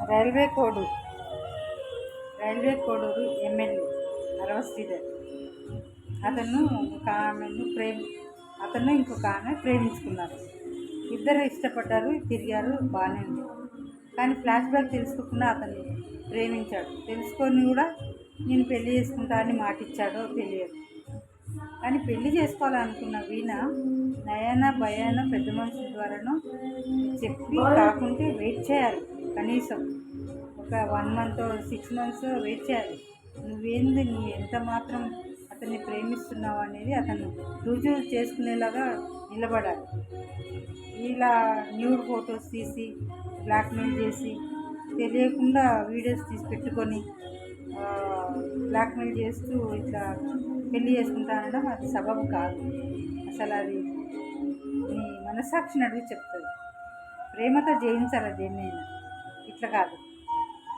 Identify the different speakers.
Speaker 1: Railway Koduru MLA అరవ శ్రీధర్. అతను ఒక ఆమెను అతను ఇంకొక ఆమె ప్రేమించుకున్నారు. ఇద్దరు ఇష్టపడ్డారు, తిరిగారు, బాగానే ఉంది. కానీ ఫ్లాష్ బ్యాక్ తెలుసుకోకుండా అతన్ని ప్రేమించాడు. తెలుసుకొని కూడా నేను పెళ్లి చేసుకుంటా అని మాటిచ్చాడో తెలియదు. కానీ పెళ్లి చేసుకోవాలనుకున్న వీణ నయన భయాన పెద్ద మనుషుల ద్వారానో చెప్పి కాకుంటే వెయిట్ చేయాలి. కనీసం ఒక 1 month 6 months వెయిట్ చేయాలి. నువ్వు ఎంత మాత్రం అతన్ని ప్రేమిస్తున్నావు అనేది అతను రుజువు చేసుకునేలాగా నిలబడాలి. ఇలా న్యూడ్ ఫొటోస్ తీసి బ్లాక్మెయిల్ చేసి తెలియకుండా వీడియోస్ తీసి పెట్టుకొని బ్లాక్మెయిల్ చేస్తూ ఇట్లా పెళ్లి చేసుకుంటానడం అది సబబు కాదు. అసలు అది నీ మనసాక్షిని అడిగి చెప్తుంది. ప్రేమతో జయించాలి దేన్నైనా, ఇట్లా కాదు.